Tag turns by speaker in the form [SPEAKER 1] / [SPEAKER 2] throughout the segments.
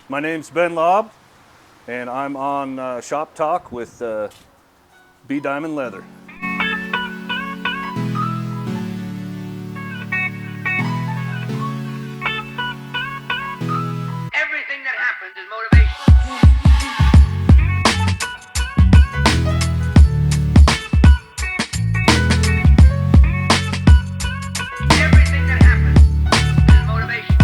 [SPEAKER 1] My name's Ben Laub, and I'm on Shop Talk with B Diamond Leather.
[SPEAKER 2] Everything that happens is motivation. Everything that happens is motivation.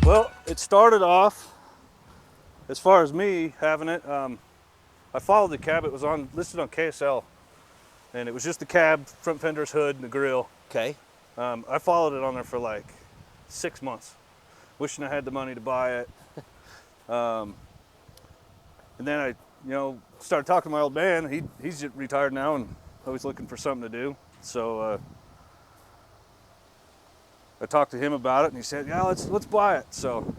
[SPEAKER 1] Well, it started off, as far as me having it, I followed the cab. It was listed on KSL, and it was just the cab, front fenders, hood, and the grill.
[SPEAKER 3] Okay.
[SPEAKER 1] I followed it on there for like 6 months, wishing I had the money to buy it. And then I, started talking to my old man. He's retired now and always looking for something to do. So I talked to him about it, and he said, "Yeah, let's buy it." So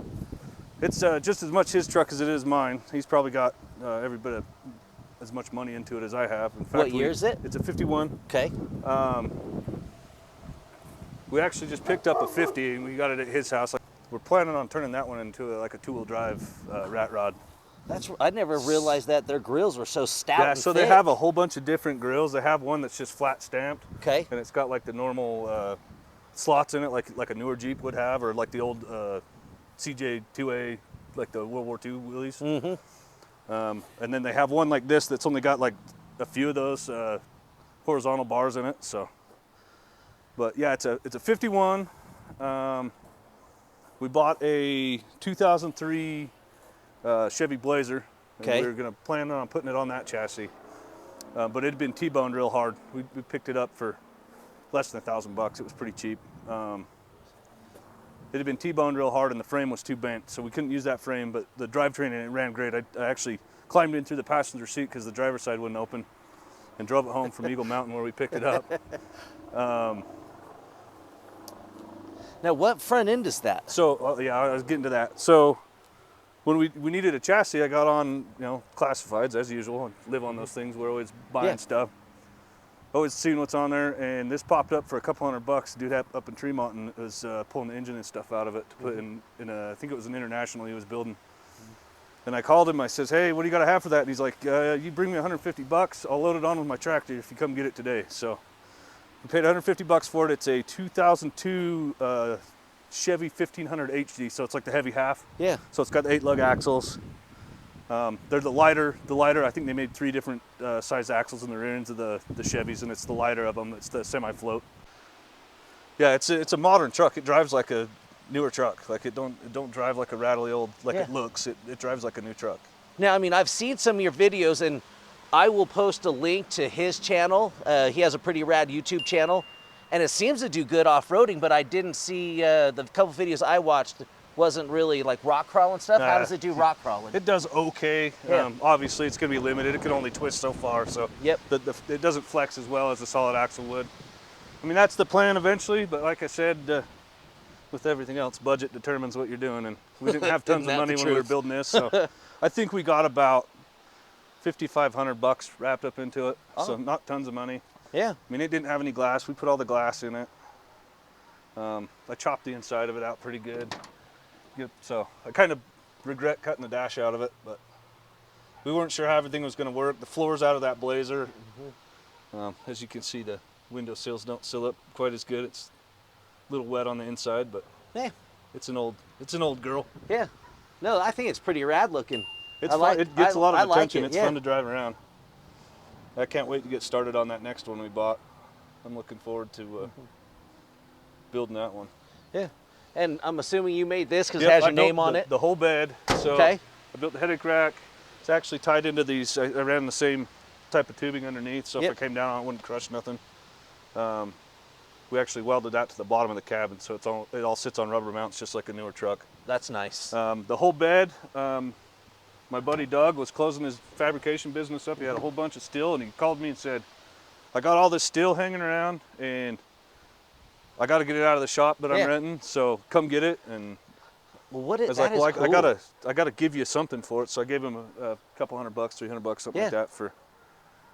[SPEAKER 1] it's just as much his truck as it is mine. He's probably got every bit of as much money into it as I have. In fact,
[SPEAKER 3] What year is it?
[SPEAKER 1] It's a 51.
[SPEAKER 3] Okay.
[SPEAKER 1] We actually just picked up a 50, and we got it at his house. We're planning on turning that one into like a two-wheel drive rat rod.
[SPEAKER 3] I never realized that their grills were so stout.
[SPEAKER 1] Yeah,
[SPEAKER 3] and
[SPEAKER 1] so
[SPEAKER 3] thick.
[SPEAKER 1] they have a whole bunch of different grills. They have one that's just flat stamped.
[SPEAKER 3] Okay.
[SPEAKER 1] And it's got like the normal slots in it, like a newer Jeep would have, or like the old 𝐂𝐤𝐤𝐞, like the World War II Willys.
[SPEAKER 3] Mm-hmm.
[SPEAKER 1] And then they have one like this that's only got like a few of those horizontal bars in it. So, but yeah, it's a 51. We bought a 2003 Chevy Blazer. And
[SPEAKER 3] Okay.
[SPEAKER 1] we were gonna plan on putting it on that chassis, but it had been T-boned real hard. We picked it up for less than $1,000. It was pretty cheap. It had been T-boned real hard, and the frame was too bent, so we couldn't use that frame. But the drivetrain, and it ran great. I actually climbed in through the passenger seat because the driver's side wouldn't open, and drove it home from Eagle Mountain where we picked it up.
[SPEAKER 3] Now, what front end is that?
[SPEAKER 1] So yeah, I was getting to that. So when we needed a chassis, I got on classifieds as usual. I live on those things. We're always buying stuff, always seeing what's on there. And this popped up for a couple $100. Dude up in Tremont, and it was pulling the engine and stuff out of it to put in a, I think it was an International he was building. And I called him. I says, "Hey, what do you got to have for that?" And he's like, "You bring me $150. I'll load it on with my tractor if you come get it today." So we paid $150 for it. It's a 2002 Chevy 1500 HD, so it's like the heavy half.
[SPEAKER 3] Yeah.
[SPEAKER 1] So it's got the 8-lug axles. They're the lighter. I think they made 3 different size axles in the rear ends of the Chevys, and it's the lighter of them. It's the semi-float. Yeah, it's a modern truck. It drives like a newer truck. Like it don't drive like a rattly old it looks. It drives like a new truck.
[SPEAKER 3] Now, I mean, I've seen some of your videos, and I will post a link to his channel. He has a pretty rad YouTube channel, and it seems to do good off-roading, but I didn't see the couple videos I watched wasn't really like rock crawling stuff. How does it do rock crawling?
[SPEAKER 1] It does okay.
[SPEAKER 3] Yeah.
[SPEAKER 1] Obviously, it's going to be limited. It can only twist so far, so
[SPEAKER 3] Yep.
[SPEAKER 1] it doesn't flex as well as a solid axle would. I mean, that's the plan eventually, but like I said, with everything else, budget determines what you're doing, and we didn't have tons of money when we were building this, so I think we got about $5,500 wrapped up into it, so not tons of money.
[SPEAKER 3] Yeah.
[SPEAKER 1] I mean, it didn't have any glass. We put all the glass in it. I chopped the inside of it out pretty good. So I kind of regret cutting the dash out of it, but we weren't sure how everything was going to work. The floor's out of that Blazer. As you can see, the window sills don't seal up quite as good. It's a little wet on the inside, but
[SPEAKER 3] Yeah.
[SPEAKER 1] it's an old girl.
[SPEAKER 3] Yeah. No, I think it's pretty rad looking.
[SPEAKER 1] It's fun. It gets a lot of attention. It's
[SPEAKER 3] yeah.
[SPEAKER 1] fun to drive around. I can't wait to get started on that next one we bought. I'm looking forward to building that one.
[SPEAKER 3] Yeah. And I'm assuming you made this because it has your name on it?
[SPEAKER 1] The whole bed. So
[SPEAKER 3] Okay.
[SPEAKER 1] I built the headache rack. It's actually tied into these. I ran the same type of tubing underneath, so if it came down on it, wouldn't crush nothing. We actually welded that to the bottom of the cabin, so it all sits on rubber mounts just like a newer truck.
[SPEAKER 3] That's nice.
[SPEAKER 1] The whole bed, my buddy Doug was closing his fabrication business up. He had a whole bunch of steel, and he called me and said, "I got all this steel hanging around, and I got to get it out of the shop that I'm renting, so come get it." And
[SPEAKER 3] Well, what
[SPEAKER 1] I
[SPEAKER 3] is
[SPEAKER 1] was
[SPEAKER 3] that?
[SPEAKER 1] like,
[SPEAKER 3] Well,
[SPEAKER 1] I gotta give you something for it. So I gave him a couple $100, $300, something like that for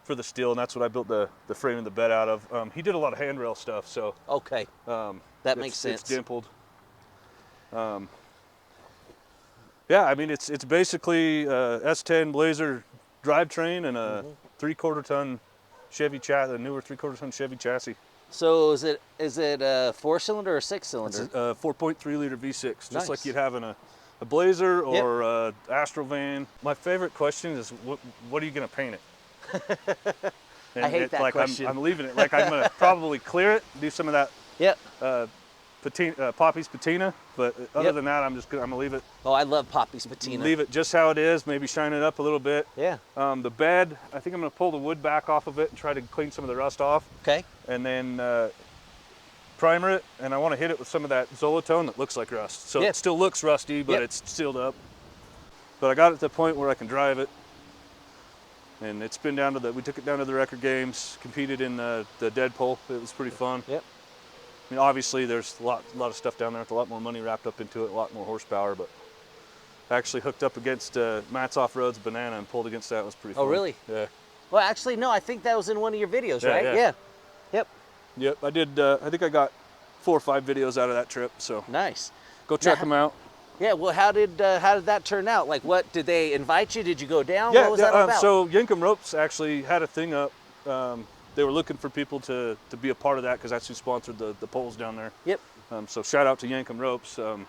[SPEAKER 1] for the steel, and that's what I built the frame and the bed out of. He did a lot of handrail stuff, so
[SPEAKER 3] Okay. That makes sense.
[SPEAKER 1] It's dimpled. Yeah, I mean it's basically S10 Blazer drivetrain and a 3/4 ton Chevy chassis, a newer 3/4 ton Chevy chassis.
[SPEAKER 3] So is it a 4-cylinder or 6-cylinder?
[SPEAKER 1] It's a 4.3 liter V6, just
[SPEAKER 3] Nice.
[SPEAKER 1] like you'd have in a Blazer or a Astro van. My favorite question is, what are you going to paint it? And
[SPEAKER 3] I hate that question.
[SPEAKER 1] I'm leaving it. Like I'm going to probably clear it, do some of that
[SPEAKER 3] Yep.
[SPEAKER 1] Poppy's patina, but other than that, I'm gonna leave it.
[SPEAKER 3] Oh, I love Poppy's patina.
[SPEAKER 1] Leave it just how it is. Maybe shine it up a little bit.
[SPEAKER 3] Yeah.
[SPEAKER 1] The bed, I think I'm gonna pull the wood back off of it and try to clean some of the rust off.
[SPEAKER 3] Okay.
[SPEAKER 1] And then primer it, and I want to hit it with some of that Zolatone that looks like rust. So it still looks rusty, but it's sealed up. But I got it to the point where I can drive it. And it's been down to we took it down to the record games, competed in the Deadpool. It was pretty fun.
[SPEAKER 3] Yep.
[SPEAKER 1] I mean, obviously there's a lot of stuff down there with a lot more money wrapped up into it, a lot more horsepower, but I actually hooked up against Matt's Off-Road's Banana and pulled against that. It was pretty fun.
[SPEAKER 3] Oh, really?
[SPEAKER 1] Yeah.
[SPEAKER 3] Well, actually, no, I think that was in one of your videos, right?
[SPEAKER 1] Yeah.
[SPEAKER 3] Yep.
[SPEAKER 1] Yep, I did, I think I got 4 or 5 videos out of that trip, so
[SPEAKER 3] Nice.
[SPEAKER 1] go check them out.
[SPEAKER 3] Yeah, well, how did that turn out? Like, what, did they invite you? Did you go down?
[SPEAKER 1] Yeah,
[SPEAKER 3] What was that all about?
[SPEAKER 1] so 𝐿𝐴𝐤𝐞𝐿 actually had a thing up. They were looking for people to be a part of that because that's who sponsored the polls down there.
[SPEAKER 3] Yep.
[SPEAKER 1] So shout out to 𝐿𝐴𝐤𝐿.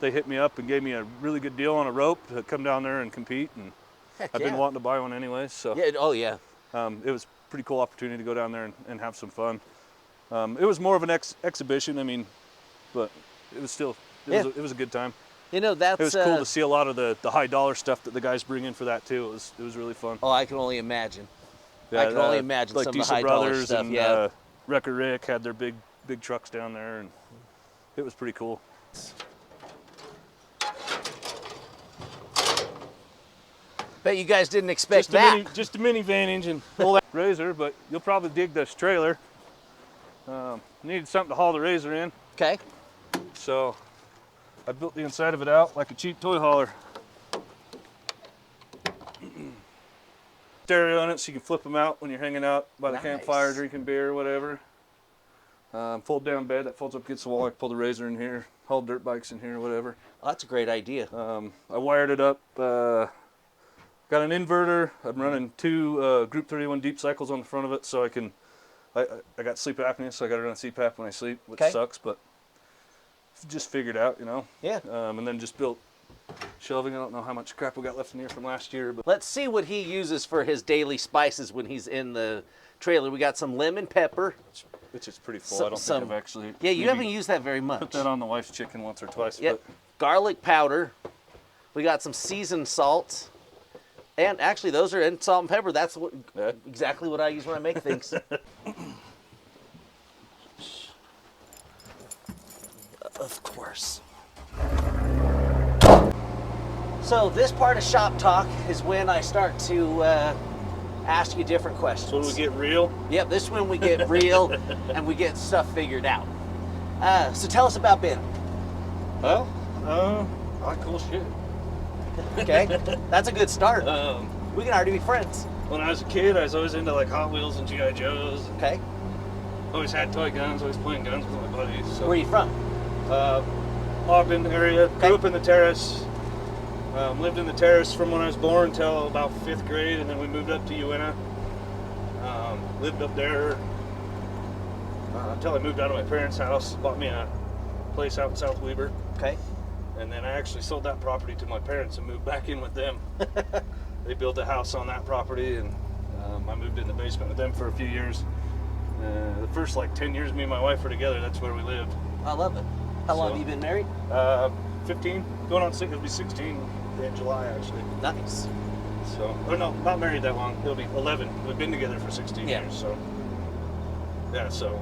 [SPEAKER 1] They hit me up and gave me a really good deal on a rope to come down there and compete, and
[SPEAKER 3] Heck
[SPEAKER 1] I've been wanting to buy one anyways. So
[SPEAKER 3] Yeah, oh yeah.
[SPEAKER 1] it was a pretty cool opportunity to go down there and have some fun. It was more of an exhibition, I mean, but it was still, it was a good time.
[SPEAKER 3] You know, that's...
[SPEAKER 1] It was cool to see a lot of the high dollar stuff that the guys bring in for that too. It was really fun.
[SPEAKER 3] Oh, I can only imagine.
[SPEAKER 1] Yeah,
[SPEAKER 3] I can only imagine
[SPEAKER 1] like
[SPEAKER 3] some of the
[SPEAKER 1] Diesel
[SPEAKER 3] high dollar
[SPEAKER 1] Brothers
[SPEAKER 3] stuff,
[SPEAKER 1] and Wrecker Rick had their big trucks down there, and it was pretty cool.
[SPEAKER 3] Bet you guys didn't expect that.
[SPEAKER 1] Just a minivan engine, old Razor, but you'll probably dig this trailer. Needed something to haul the Razor in,
[SPEAKER 3] Okay.
[SPEAKER 1] so I built the inside of it out like a cheap toy hauler. Stereo on it so you can flip them out when you're hanging out by the campfire drinking beer or whatever. Fold down bed that folds up against the wall. I can pull the Razor in here, haul dirt bikes in here or whatever.
[SPEAKER 3] Oh, that's a great idea.
[SPEAKER 1] I wired it up, got an inverter. I'm running 2 Group 31 deep cycles on the front of it so I can, I got sleep apnea, so I got to run CPAP when I sleep, which sucks, but just figured out, you know.
[SPEAKER 3] Yeah.
[SPEAKER 1] And then just built shelving. I don't know how much crap we got left in here from last year, but
[SPEAKER 3] Let's see what he uses for his daily spices when he's in the trailer. We got some lemon pepper.
[SPEAKER 1] which is pretty full. I don't think I've actually.
[SPEAKER 3] Yeah, you
[SPEAKER 1] maybe
[SPEAKER 3] haven't used that very much.
[SPEAKER 1] Put that on the wife's chicken once or twice.
[SPEAKER 3] Yep. Garlic powder. We got some seasoned salt. And actually, those are in salt and pepper. That's what, exactly what I use when I make things. Of course. So this part of Shop Talk is when I start to ask you different questions.
[SPEAKER 1] So we get real?
[SPEAKER 3] Yep, this is when we get real and we get stuff figured out. So tell us about Ben.
[SPEAKER 1] Well, I like cool shit.
[SPEAKER 3] Okay, that's a good start. We can already be friends.
[SPEAKER 1] When I was a kid, I was always into like Hot Wheels and G.I. Joes.
[SPEAKER 3] Okay.
[SPEAKER 1] Always had toy guns, always playing guns with my buddies. So.
[SPEAKER 3] Where are you from?
[SPEAKER 1] Ogden area. Grew up in the Terrace. Lived in the Terrace from when I was born until about 5th grade, and then we moved up to Uinta. Lived up there until I moved out of my parents' house. Bought me a place out in South Weber.
[SPEAKER 3] Okay.
[SPEAKER 1] And then I actually sold that property to my parents and moved back in with them. They built a house on that property, and I moved in the basement with them for a few years. The first like 10 years me and my wife were together, that's where we lived.
[SPEAKER 3] I love it. How long have you been married?
[SPEAKER 1] 15, going on 6, it'll be 16 in July actually.
[SPEAKER 3] Nice.
[SPEAKER 1] So, oh no, not married that long. It'll be 11. We've been together for 16 years, so. Yeah, so,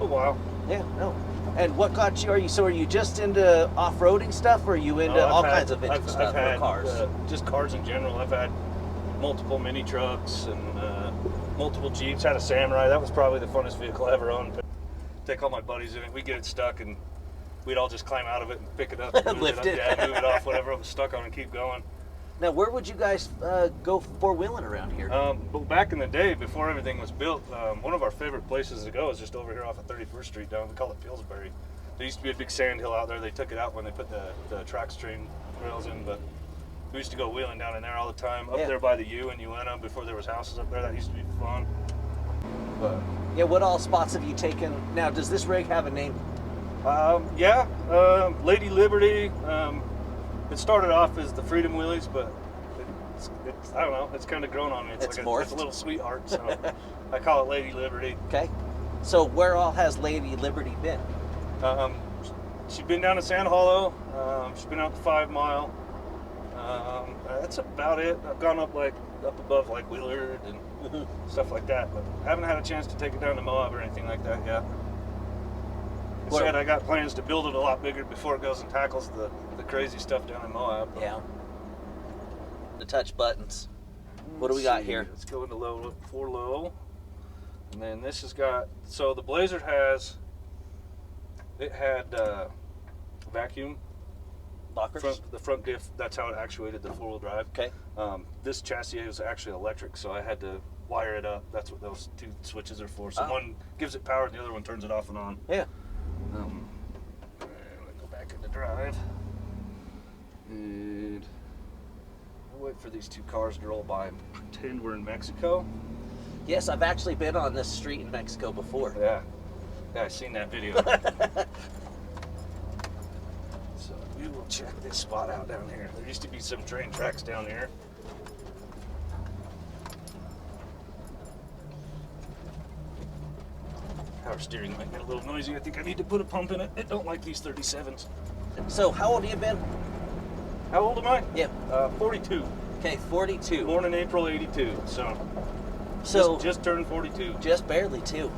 [SPEAKER 1] a while.
[SPEAKER 3] Yeah, no. And what got you, are you just into off-roading stuff, or are you into all kinds of vintage stuff,
[SPEAKER 1] I've had,
[SPEAKER 3] or cars?
[SPEAKER 1] Just cars in general. I've had multiple mini trucks and multiple Jeeps. Had a Samurai. That was probably the funnest vehicle I ever owned. Take all my buddies in it. We'd get it stuck, and we'd all just climb out of it and pick it up, and
[SPEAKER 3] Lift it.
[SPEAKER 1] Yeah, move it off, whatever it was stuck on, and keep going.
[SPEAKER 3] Now, where would you guys go four-wheeling around here?
[SPEAKER 1] But back in the day, before everything was built, one of our favorite places to go is just over here off of 31st Street down. We call it Pillsbury. There used to be a big sand hill out there. They took it out when they put the tracks train rails in, but we used to go wheeling down in there all the time. Up there by the U and Uena, before there was houses up there, that used to be fun. But
[SPEAKER 3] yeah, what all spots have you taken? Now, does this rig have a name?
[SPEAKER 1] Lady Liberty. It started off as the Freedom Willys, but it's I don't know. It's kind of grown on me. It's
[SPEAKER 3] morphed.
[SPEAKER 1] It's a little sweetheart, so I call it Lady Liberty.
[SPEAKER 3] Okay. So where all has Lady Liberty been?
[SPEAKER 1] She's been down to Sand Hollow. She's been out to 5 Mile. That's about it. I've gone up above like Willard and stuff like that, but I haven't had a chance to take it down to Moab or anything like that yet. Instead, I got plans to build it a lot bigger before it goes and tackles the crazy stuff down in Moab.
[SPEAKER 3] Yeah. The touch buttons. What do we got here?
[SPEAKER 1] Let's go into low, 4 low. And then this has got, so the Blazer had vacuum.
[SPEAKER 3] Lockers?
[SPEAKER 1] The front diff, that's how it actuated the 4-wheel drive.
[SPEAKER 3] Okay.
[SPEAKER 1] This chassis is actually electric, so I had to wire it up. That's what those 2 switches are for. So one gives it power and the other one turns it off and on.
[SPEAKER 3] Yeah.
[SPEAKER 1] Let me go back into drive. And I'll wait for these 2 cars to roll by and pretend we're in Mexico.
[SPEAKER 3] Yes, I've actually been on this street in Mexico before.
[SPEAKER 1] Yeah, I've seen that video. So we will check this spot out down here. There used to be some train tracks down here. Power steering might get a little noisy. I think I need to put a pump in it. I don't like these 37s.
[SPEAKER 3] So how old have you been?
[SPEAKER 1] How old am I?
[SPEAKER 3] Yeah.
[SPEAKER 1] 42.
[SPEAKER 3] Okay, 42.
[SPEAKER 1] Born in April '82, so just turned 42.
[SPEAKER 3] Just barely, too.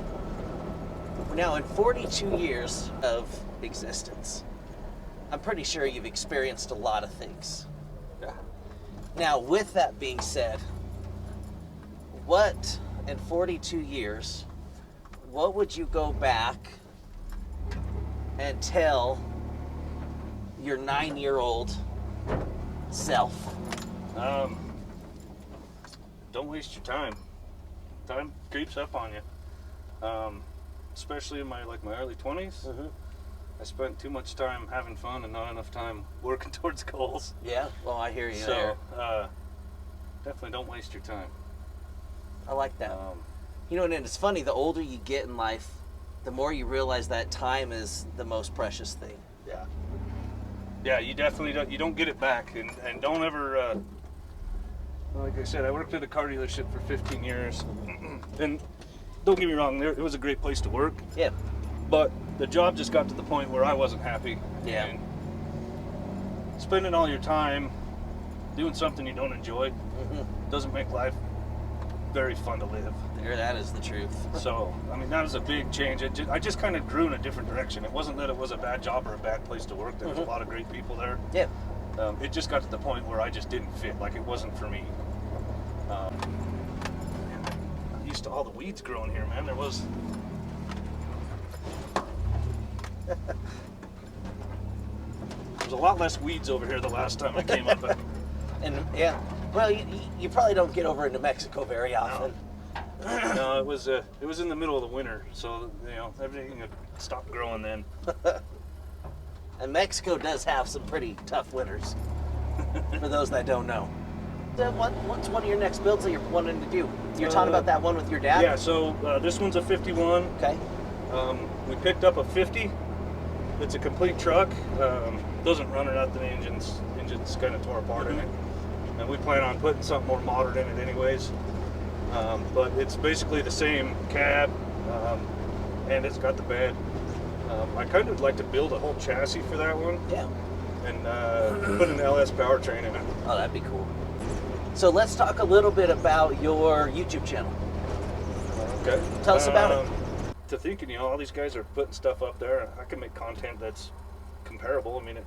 [SPEAKER 3] Now, in 42 years of existence, I'm pretty sure you've experienced a lot of things.
[SPEAKER 1] Yeah.
[SPEAKER 3] Now, with that being said, what, in 42 years, what would you go back and tell your 9-year-old self?
[SPEAKER 1] Don't waste your time. Time creeps up on you. Especially in my early 20s.
[SPEAKER 3] Mm-hmm.
[SPEAKER 1] I spent too much time having fun and not enough time working towards goals.
[SPEAKER 3] Yeah, well, I hear you
[SPEAKER 1] So,
[SPEAKER 3] there.
[SPEAKER 1] definitely don't waste your time.
[SPEAKER 3] I like that. You know, and it's funny, the older you get in life, the more you realize that time is the most precious thing.
[SPEAKER 1] Yeah. Yeah, you definitely don't get it back, and don't ever. Like I said, I worked at a car dealership for 15 years, and don't get me wrong, it was a great place to work.
[SPEAKER 3] Yeah.
[SPEAKER 1] But the job just got to the point where I wasn't happy.
[SPEAKER 3] Yeah.
[SPEAKER 1] And spending all your time doing something you don't enjoy doesn't make life very fun to live.
[SPEAKER 3] There, that is the truth.
[SPEAKER 1] So, I mean, that was a big change. I just kind of grew in a different direction. It wasn't that it was a bad job or a bad place to work. There was a lot of great people there.
[SPEAKER 3] Yeah.
[SPEAKER 1] It just got to the point where I just didn't fit. Like, it wasn't for me. I'm used to all the weeds growing here, man. There was a lot less weeds over here the last time I came up.
[SPEAKER 3] And yeah, well, you probably don't get over into Mexico very often.
[SPEAKER 1] No, it was in the middle of the winter, so everything had stopped growing then.
[SPEAKER 3] And Mexico does have some pretty tough winters, for those that don't know. What's one of your next builds that you're wanting to do? You're talking about that one with your dad?
[SPEAKER 1] Yeah, so this one's a 51.
[SPEAKER 3] Okay.
[SPEAKER 1] We picked up a 50. It's a complete truck. Doesn't run it out the engine's kind of tore apart in it. And we plan on putting something more modern in it anyways. But it's basically the same cab, and it's got the bed. I kind of like to build a whole chassis for that one.
[SPEAKER 3] Yeah.
[SPEAKER 1] And put an LS powertrain in it.
[SPEAKER 3] Oh, that'd be cool. So let's talk a little bit about your YouTube channel.
[SPEAKER 1] Okay.
[SPEAKER 3] Tell us about it.
[SPEAKER 1] To thinking, all these guys are putting stuff up there. I can make content that's comparable. I mean, I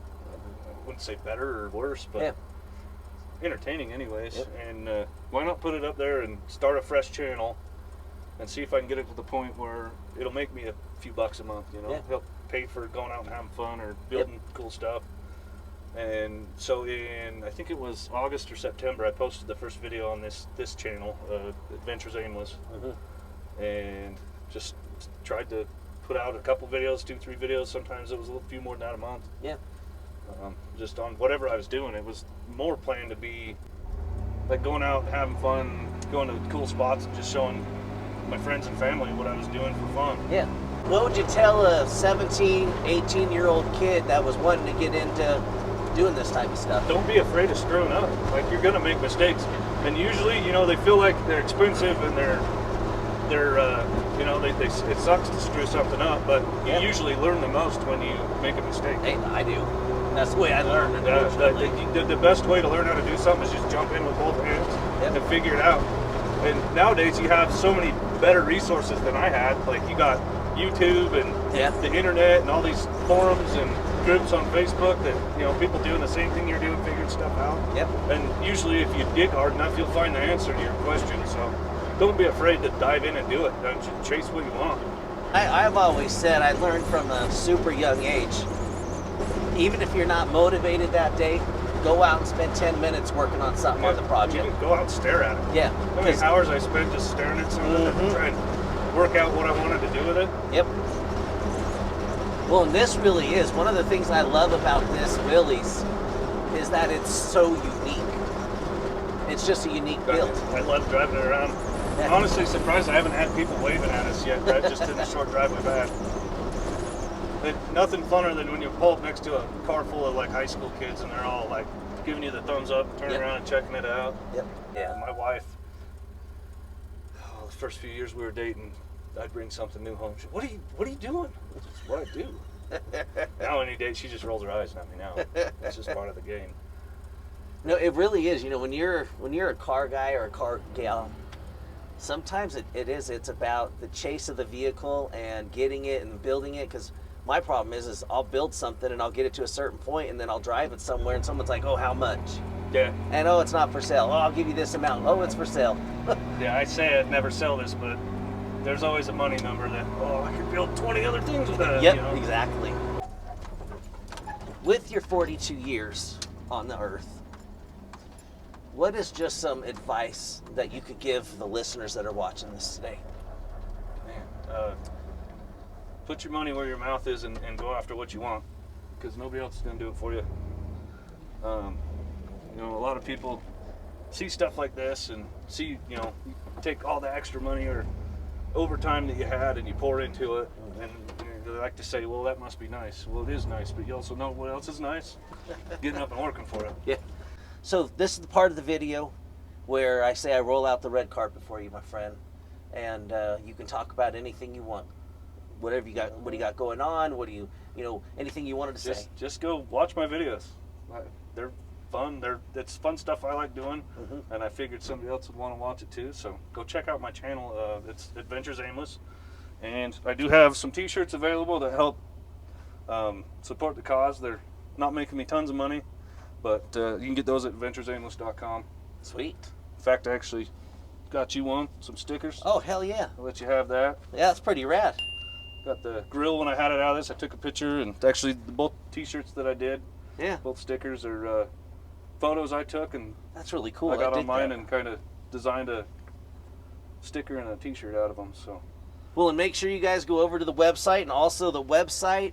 [SPEAKER 1] wouldn't say better or worse, but entertaining anyways.
[SPEAKER 3] Yep.
[SPEAKER 1] And why not put it up there and start a fresh channel and see if I can get it to the point where it'll make me a few bucks a month,
[SPEAKER 3] Yeah.
[SPEAKER 1] help pay for going out and having fun or building cool stuff. And so I think it was August or September, I posted the first video on this channel, Adventures Aimless, and just tried to put out a couple videos, 2-3 videos. Sometimes it was a few more than that a month.
[SPEAKER 3] Yeah.
[SPEAKER 1] Just on whatever I was doing. It was more planned to be like going out, having fun, going to cool spots, and just showing my friends and family what I was doing for fun.
[SPEAKER 3] Yeah. What would you tell a 17, 18-year-old kid that was wanting to get into doing this type of stuff?
[SPEAKER 1] Don't be afraid of screwing up. Like, you're gonna make mistakes, and usually, you know, they feel like they're expensive and they're you know, it sucks to screw something up, but you usually learn the most when you make a mistake.
[SPEAKER 3] Hey, I do. That's the way I learned.
[SPEAKER 1] The best way to learn how to do something is just jump in with both hands and figure it out. And nowadays you have so many better resources than I had. Like, you got YouTube and the internet and all these forums and groups on Facebook that, you know, people doing the same thing you're doing, figuring stuff out.
[SPEAKER 3] Yep.
[SPEAKER 1] And usually if you dig hard enough, you'll find the answer to your question. So don't be afraid to dive in and do it. Don't you chase what you want.
[SPEAKER 3] I've always said I learned from a super young age. Even if you're not motivated that day, go out and spend 10 minutes working on something on the project.
[SPEAKER 1] You can go out and stare at it.
[SPEAKER 3] Yeah.
[SPEAKER 1] How many hours I spent just staring at something and trying to work out what I wanted to do with it.
[SPEAKER 3] Yep. Well, and this really is one of the things I love about this Willys is that it's so unique. It's just a unique build.
[SPEAKER 1] I love driving it around.
[SPEAKER 3] Yeah.
[SPEAKER 1] Honestly, surprised I haven't had people waving at us yet, right? Just in the short drive we've had. Nothing funner than when you pull up next to a car full of like high school kids and they're all like giving you the thumbs up, turning around and checking it out.
[SPEAKER 3] Yep. Yeah.
[SPEAKER 1] My wife, the first few years we were dating, I'd bring something new home. She'd, what are you doing? It's what I do. Now any day she just rolls her eyes at me now. It's just part of the game.
[SPEAKER 3] No, it really is. You know, when you're a car guy or a car gal, sometimes it's about the chase of the vehicle and getting it and building it. Because my problem is I'll build something and I'll get it to a certain point and then I'll drive it somewhere and someone's like, oh, how much?
[SPEAKER 1] Yeah.
[SPEAKER 3] And oh, it's not for sale. Oh, I'll give you this amount. Oh, it's for sale.
[SPEAKER 1] Yeah, I say I'd never sell this, but there's always a money number that, oh, I could build 20 other things with that.
[SPEAKER 3] Yep,
[SPEAKER 1] you know?
[SPEAKER 3] exactly. With your 42 years on the earth, what is just some advice that you could give the listeners that are watching this today?
[SPEAKER 1] Man, put your money where your mouth is and go after what you want, because nobody else is going to do it for you. You know, a lot of people see stuff like this and see, you know, you take all the extra money or overtime that you had and you pour into it, and they like to say, well, that must be nice. Well, it is nice, but you also know what else is nice? Getting up and working for it.
[SPEAKER 3] Yeah. So this is the part of the video where I say I roll out the red carpet for you, my friend, and you can talk about anything you want. Whatever you got, what do you got going on? What do you know, anything you wanted to say?
[SPEAKER 1] Just go watch my videos. They're fun. It's fun stuff I like doing, and I figured somebody else would want to watch it too. So go check out my channel. It's Adventures Aimless, and I do have some T-shirts available to help support the cause. They're not making me tons of money, but you can get those at adventuresaimless.com.
[SPEAKER 3] Sweet.
[SPEAKER 1] In fact, I actually got you some stickers.
[SPEAKER 3] Oh, hell yeah.
[SPEAKER 1] I'll let you have that.
[SPEAKER 3] Yeah, that's pretty rad.
[SPEAKER 1] Got the grill when I had it out of this. I took a picture, and actually both T-shirts that I did, both stickers are photos I took, and
[SPEAKER 3] that's really cool.
[SPEAKER 1] I got on mine and kind of designed a sticker and a T-shirt out of them. So,
[SPEAKER 3] well, and make sure you guys go over to the website, and also the website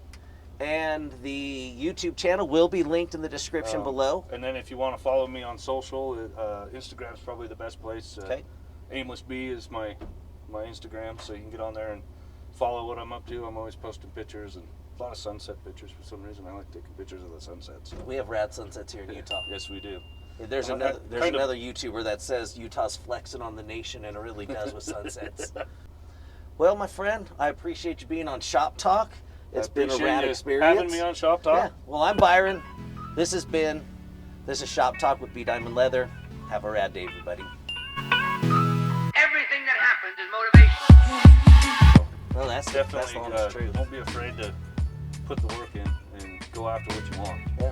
[SPEAKER 3] and the YouTube channel will be linked in the description below.
[SPEAKER 1] And then if you want to follow me on social, Instagram's probably the best place.
[SPEAKER 3] Okay.
[SPEAKER 1] AimlessB is my Instagram, so you can get on there and follow what I'm up to. I'm always posting pictures and a lot of sunset pictures. For some reason, I like taking pictures of the sunsets. So.
[SPEAKER 3] We have rad sunsets here in Utah.
[SPEAKER 1] Yes, we do.
[SPEAKER 3] Yeah, there's another YouTuber that says Utah's flexing on the nation, and it really does with sunsets. Well, my friend, I appreciate you being on Shop Talk. It's been a rad experience.
[SPEAKER 1] Having me on Shop Talk.
[SPEAKER 3] Yeah. Well, I'm Byron. This is Ben. This is Shop Talk with B Diamond Leather. Have a rad day, everybody.
[SPEAKER 2] Everything that happens is motivation.
[SPEAKER 3] Well, that's
[SPEAKER 1] definitely
[SPEAKER 3] the honest truth.
[SPEAKER 1] Don't be afraid to put the work in and go after what you want.
[SPEAKER 3] Yeah.